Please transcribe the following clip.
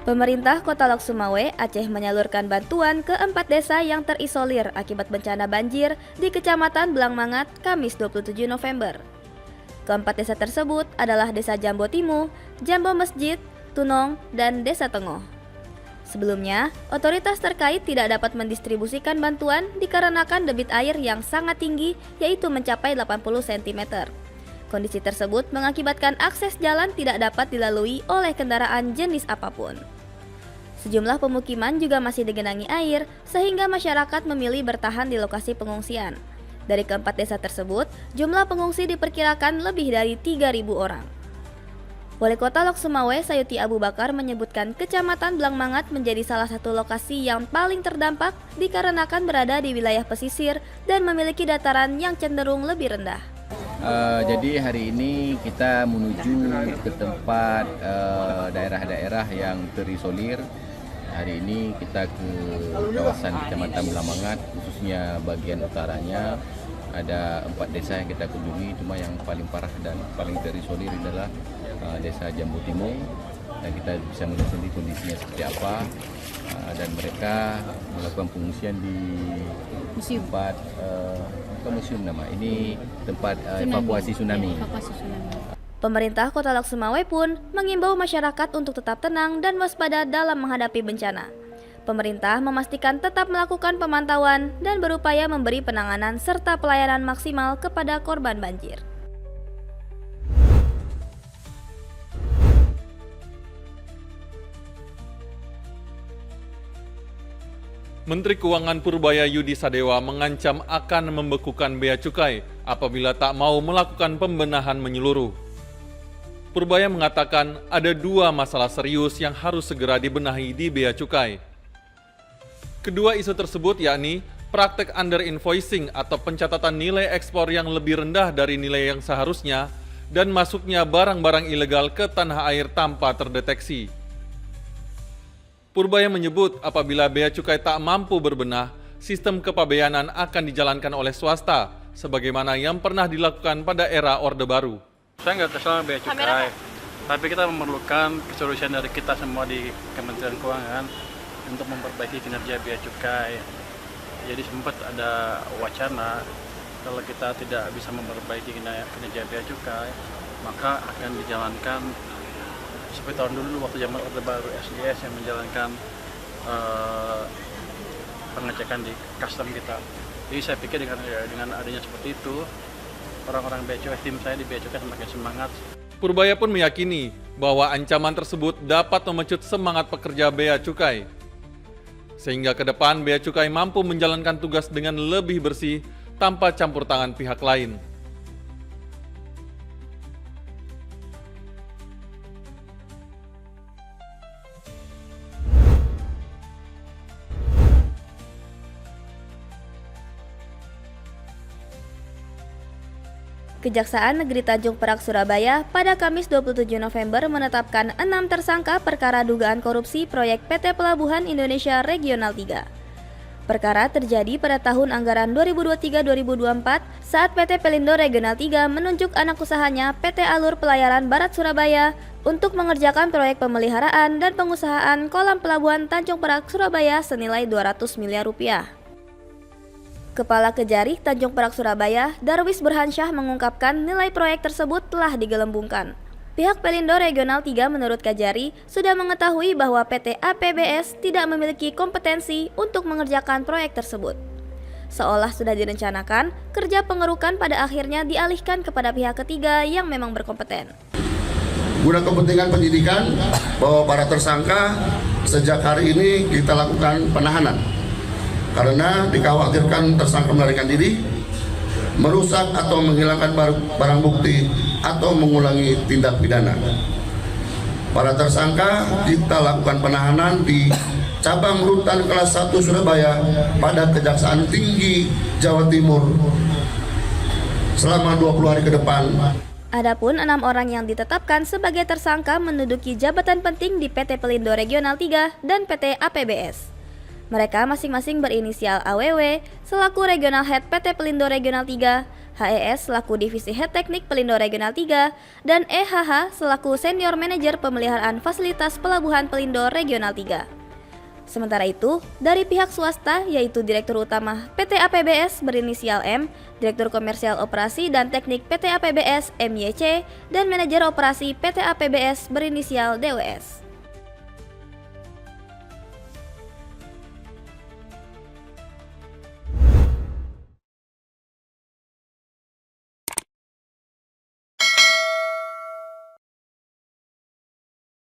Pemerintah Kota Lok Sumawe, Aceh menyalurkan bantuan ke 4 desa yang terisolir akibat bencana banjir di Kecamatan Blangmangat, Kamis 27 November. Keempat desa tersebut adalah Desa Jambo Timu, Jambo Masjid, Tunong, dan Desa Tengoh. Sebelumnya, otoritas terkait tidak dapat mendistribusikan bantuan dikarenakan debit air yang sangat tinggi, yaitu mencapai 80 cm. Kondisi tersebut mengakibatkan akses jalan tidak dapat dilalui oleh kendaraan jenis apapun. Sejumlah pemukiman juga masih digenangi air, sehingga masyarakat memilih bertahan di lokasi pengungsian. Dari keempat desa tersebut, jumlah pengungsi diperkirakan lebih dari 3.000 orang. Wali Kota Lok Sumawe, Sayuti Abu Bakar menyebutkan Kecamatan Blangmangat menjadi salah satu lokasi yang paling terdampak dikarenakan berada di wilayah pesisir dan memiliki dataran yang cenderung lebih rendah. Jadi hari ini kita menuju ke tempat daerah-daerah yang terisolir. Hari ini kita ke kawasan Kecamatan Blangmangat, khususnya bagian utaranya. Ada 4 desa yang kita kunjungi, cuma yang paling parah dan paling terisolir adalah Desa Jambo Timur. Dan kita bisa melihat sendiri kondisinya seperti apa. Dan mereka melakukan pengungsian di tempat museum nama. Ini tempat evakuasi tsunami. Pemerintah Kota Lok Sumawe pun mengimbau masyarakat untuk tetap tenang dan waspada dalam menghadapi bencana. Pemerintah memastikan tetap melakukan pemantauan dan berupaya memberi penanganan serta pelayanan maksimal kepada korban banjir. Menteri Keuangan Purbaya Yudi Sadewa mengancam akan membekukan bea cukai apabila tak mau melakukan pembenahan menyeluruh. Purbaya mengatakan ada 2 masalah serius yang harus segera dibenahi di bea cukai. Kedua isu tersebut yakni praktek under invoicing atau pencatatan nilai ekspor yang lebih rendah dari nilai yang seharusnya dan masuknya barang-barang ilegal ke tanah air tanpa terdeteksi. Purbaya menyebut apabila bea cukai tak mampu berbenah, sistem kepabeanan akan dijalankan oleh swasta, sebagaimana yang pernah dilakukan pada era Orde Baru. Saya nggak kesal bea cukai, tapi kita memerlukan keseriusan dari kita semua di Kementerian Keuangan untuk memperbaiki kinerja bea cukai. Jadi sempat ada wacana kalau kita tidak bisa memperbaiki kinerja bea cukai, maka akan dijalankan seperti tahun dulu waktu zaman Orde Baru SDS yang menjalankan pengecekan di custom kita. Jadi saya pikir dengan adanya seperti itu, orang-orang bea cukai, tim saya di bea cukai semakin semangat. Purbaya pun meyakini bahwa ancaman tersebut dapat memecut semangat pekerja bea cukai. Sehingga ke depan bea cukai mampu menjalankan tugas dengan lebih bersih tanpa campur tangan pihak lain. Kejaksaan Negeri Tanjung Perak, Surabaya pada Kamis 27 November menetapkan 6 tersangka perkara dugaan korupsi proyek PT Pelabuhan Indonesia Regional 3. Perkara terjadi pada tahun anggaran 2023-2024 saat PT Pelindo Regional 3 menunjuk anak usahanya PT Alur Pelayaran Barat Surabaya untuk mengerjakan proyek pemeliharaan dan pengusahaan kolam pelabuhan Tanjung Perak, Surabaya senilai 200 miliar rupiah. Kepala Kejari Tanjung Perak Surabaya, Darwis Burhansyah mengungkapkan nilai proyek tersebut telah digelembungkan. Pihak Pelindo Regional 3 menurut Kejari sudah mengetahui bahwa PT APBS tidak memiliki kompetensi untuk mengerjakan proyek tersebut. Seolah sudah direncanakan, kerja pengerukan pada akhirnya dialihkan kepada pihak ketiga yang memang berkompeten. Guna kepentingan penyidikan bahwa para tersangka sejak hari ini kita lakukan penahanan. Karena dikhawatirkan tersangka melarikan diri, merusak atau menghilangkan barang bukti atau mengulangi tindak pidana. Para tersangka kita lakukan penahanan di Cabang Rutan Kelas 1 Surabaya pada Kejaksaan Tinggi Jawa Timur selama 20 hari ke depan. Adapun 6 orang yang ditetapkan sebagai tersangka menduduki jabatan penting di PT Pelindo Regional 3 dan PT APBS. Mereka masing-masing berinisial AWW selaku Regional Head PT Pelindo Regional 3, HES selaku Divisi Head Teknik Pelindo Regional 3, dan EHH selaku Senior Manager Pemeliharaan Fasilitas Pelabuhan Pelindo Regional 3. Sementara itu, dari pihak swasta yaitu Direktur Utama PT APBS berinisial M, Direktur Komersial Operasi dan Teknik PT APBS MYC, dan Manajer Operasi PT APBS berinisial DWS.